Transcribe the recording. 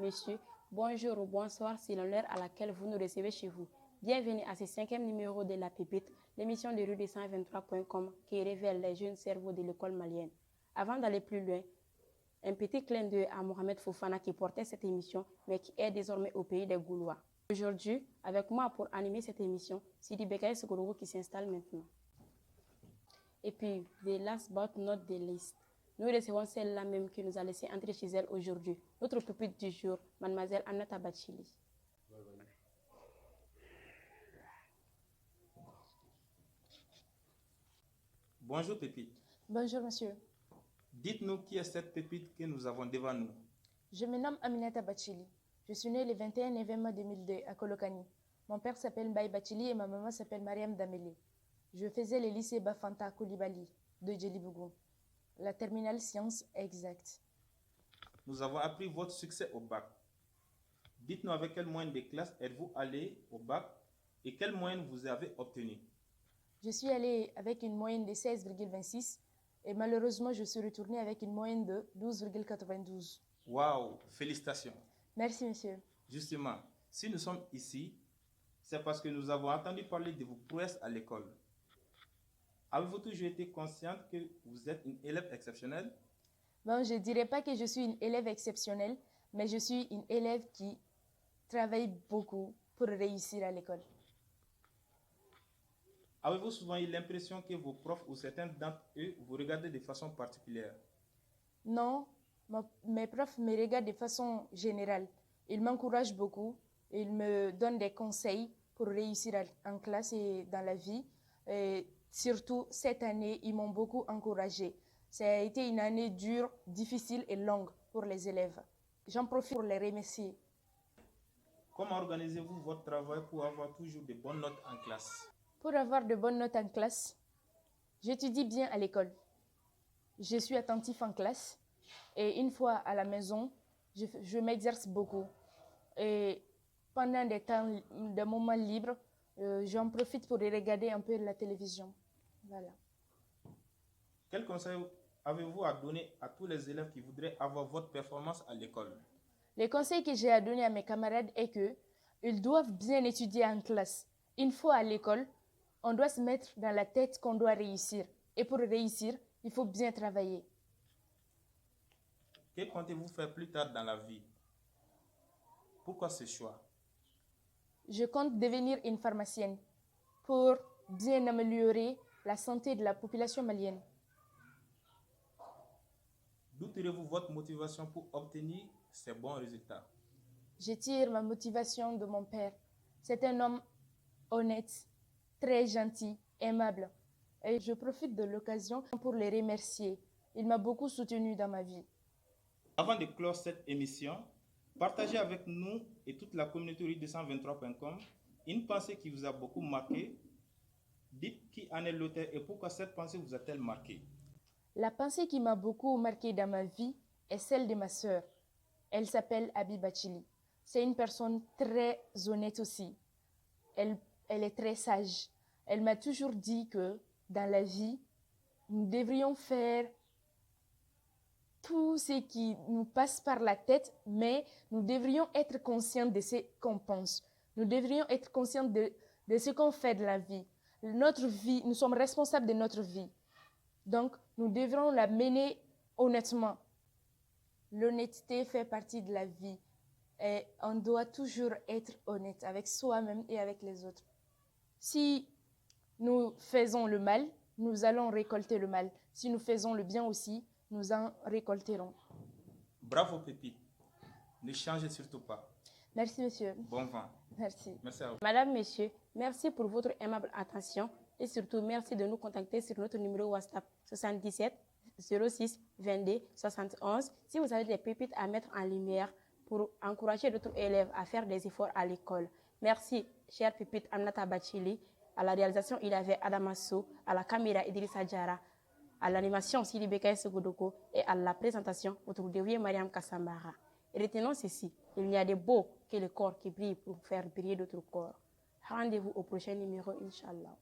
messieurs, bonjour ou bonsoir selon l'heure à laquelle vous nous recevez chez vous. Bienvenue à ce 5e numéro de La Pépite, l'émission de rue223.com qui révèle les jeunes cerveaux de l'école malienne. Avant d'aller plus loin, un petit clin d'œil à Mohamed Fofana qui portait cette émission mais qui est désormais au pays des Gaulois. Aujourd'hui, avec moi pour animer cette émission, Sidi Bekaï Sokorogo qui s'installe maintenant. Et puis, the last but not the least, nous recevons celle-là même qui nous a laissé entrer chez elle aujourd'hui. Notre pupille du jour, mademoiselle Aminata Bachili. Bonjour Pépite. Bonjour monsieur. Dites-nous qui est cette pépite que nous avons devant nous. Je me nomme Aminata Bachili. Je suis née le 21 novembre 2002 à Kolokani. Mon père s'appelle Mbaye Bachili et ma maman s'appelle Mariam Damele. Je faisais le lycée Bafanta Koulibaly de Djelibougou, la terminale sciences exactes. Nous avons appris votre succès au bac. Dites-nous avec quelle moyenne de classe êtes-vous allé au bac et quelle moyenne vous avez obtenue. Je suis allée avec une moyenne de 16,26 et malheureusement je suis retournée avec une moyenne de 12,92. Waouh, félicitations. Merci monsieur. Justement, si nous sommes ici, c'est parce que nous avons entendu parler de vos prouesses à l'école. Avez-vous toujours été consciente que vous êtes une élève exceptionnelle? Bon, je ne dirais pas que je suis une élève exceptionnelle, mais je suis une élève qui travaille beaucoup pour réussir à l'école. Avez-vous souvent eu l'impression que vos profs ou certains d'entre eux vous regardaient de façon particulière? Non, mes profs me regardent de façon générale. Ils m'encouragent beaucoup, ils me donnent des conseils pour réussir en classe et dans la vie. Et surtout, cette année, ils m'ont beaucoup encouragée. Ça a été une année dure, difficile et longue pour les élèves. J'en profite pour les remercier. Comment organisez-vous votre travail pour avoir toujours de bonnes notes en classe? Pour avoir de bonnes notes en classe, j'étudie bien à l'école. Je suis attentif en classe et une fois à la maison, je m'exerce beaucoup. Et pendant des moments libres, j'en profite pour regarder un peu la télévision. Voilà. Quel conseil avez-vous à donner à tous les élèves qui voudraient avoir votre performance à l'école? Le conseil que j'ai à donner à mes camarades est qu'ils doivent bien étudier en classe. Une fois à l'école, on doit se mettre dans la tête qu'on doit réussir. Et pour réussir, il faut bien travailler. Que comptez-vous faire plus tard dans la vie? Pourquoi ce choix? Je compte devenir une pharmacienne pour bien améliorer la santé de la population malienne. D'où tirez-vous votre motivation pour obtenir ces bons résultats? Je tire ma motivation de mon père. C'est un homme honnête, très gentil, aimable. Et je profite de l'occasion pour le remercier. Il m'a beaucoup soutenu dans ma vie. Avant de clore cette émission, partagez avec nous et toute la communauté rue223.com une pensée qui vous a beaucoup marqué. Dites qui en est l'auteur et pourquoi cette pensée vous a-t-elle marqué. La pensée qui m'a beaucoup marquée dans ma vie est celle de ma sœur. Elle s'appelle Abi Bachili. C'est une personne très honnête aussi. Elle est très sage. Elle m'a toujours dit que dans la vie, nous devrions faire tout ce qui nous passe par la tête, mais nous devrions être conscients de ce qu'on pense. Nous devrions être conscients de ce qu'on fait de la vie. Notre vie, nous sommes responsables de notre vie. Donc, nous devrons la mener honnêtement. L'honnêteté fait partie de la vie. Et on doit toujours être honnête avec soi-même et avec les autres. Si nous faisons le mal, nous allons récolter le mal. Si nous faisons le bien aussi, nous en récolterons. Bravo Pépite. Ne changez surtout pas. Merci monsieur. Bon vent. Merci. Merci à vous. Madame, Monsieur, merci pour votre aimable attention et surtout merci de nous contacter sur notre numéro WhatsApp 77 06 22 71 si vous avez des pépites à mettre en lumière pour encourager d'autres élèves à faire des efforts à l'école. Merci, chère pépite Aminata Bachili. À la réalisation, il y avait Adamasso, à la caméra Idrissa Diara, à l'animation Sidi Bekaï Segodoko et à la présentation votre dévouée Mariam Kassambara. Et retenons ceci, il n'y a de beau que le corps qui brille pour faire briller d'autres corps. Rendez-vous au prochain numéro, Inch'Allah.